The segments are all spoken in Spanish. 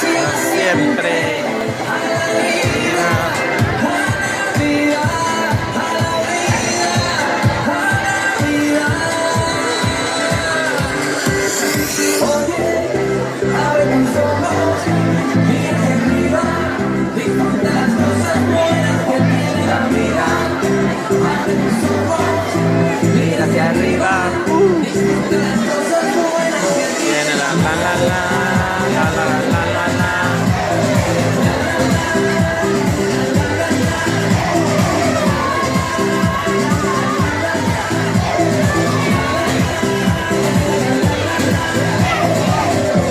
Siempre. Mira hacia arriba. Tiene la.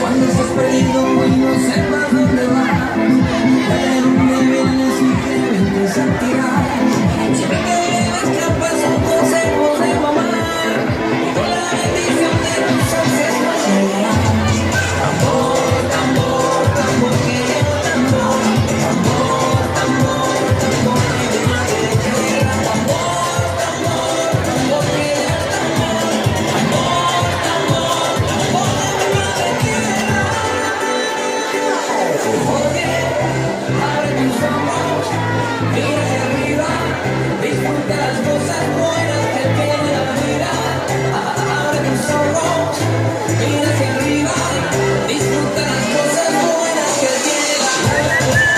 Cuando estás perdido y no sepas dónde vas, de dónde vienes y qué vienes a tirar. Siempre que debes trampas son consejos de mamá, y con la bendición de tus ancestros llegarás. Tambor, tambor, tambor, que lleva tambor. Tambor, tambor, tambor, que mi madre quiera. Tambor, tambor, tambor, que lleva tambor. Tambor, tambor, tambor, que mi madre quiera. Oye, abre tus ojos, mira hacia arriba, disfruta las cosas buenas que tiene la vida. Abre tus ojos, mira hacia arriba, disfruta las cosas buenas que tiene la vida.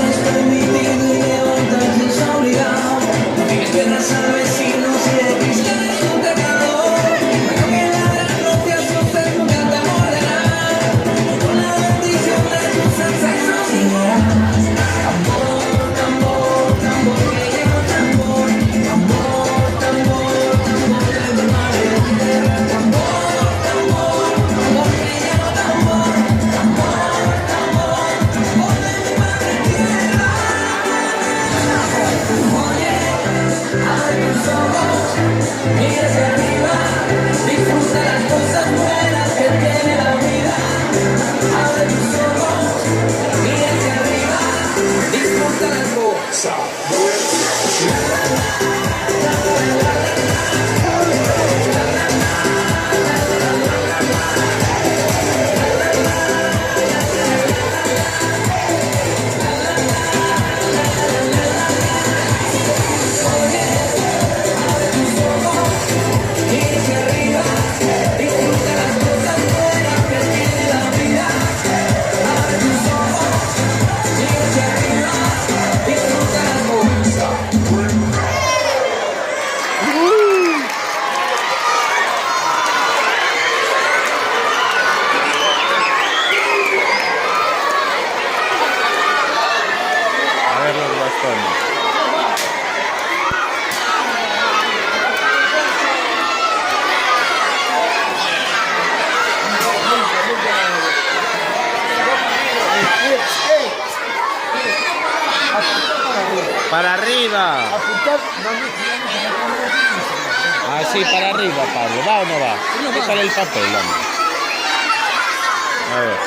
Es permitido y levantarse es obligado. Tienes tierras al vecino si de Cristo eres un pecador. Pero que la gran no te asustes, nunca te morderán. Con la bendición de tus ancestros llegarás. Tambor, tambor, tambor, que lleva tambor. Tambor, tambor, tambor, de mi madre tierra. Tambor, tambor, tambor, que lleva tambor. Tambor, tambor, tambor, de mi madre tierra. Oye, abre tus ojos, mira hacia arriba, disfruta las cosas buenas que tiene la vida. Abre tus ojos, mira hacia arriba, disfruta las cosas buenas. Mira hacia arriba, disfruta las cosas buenas que tiene la vida. Abre tus ojos, mira hacia arriba, disfruta las cosas buenas. A ver los bastones. Para arriba. Ah, sí, para arriba, Pablo. ¿Va o no va? Déjale el papel, hombre. A ver.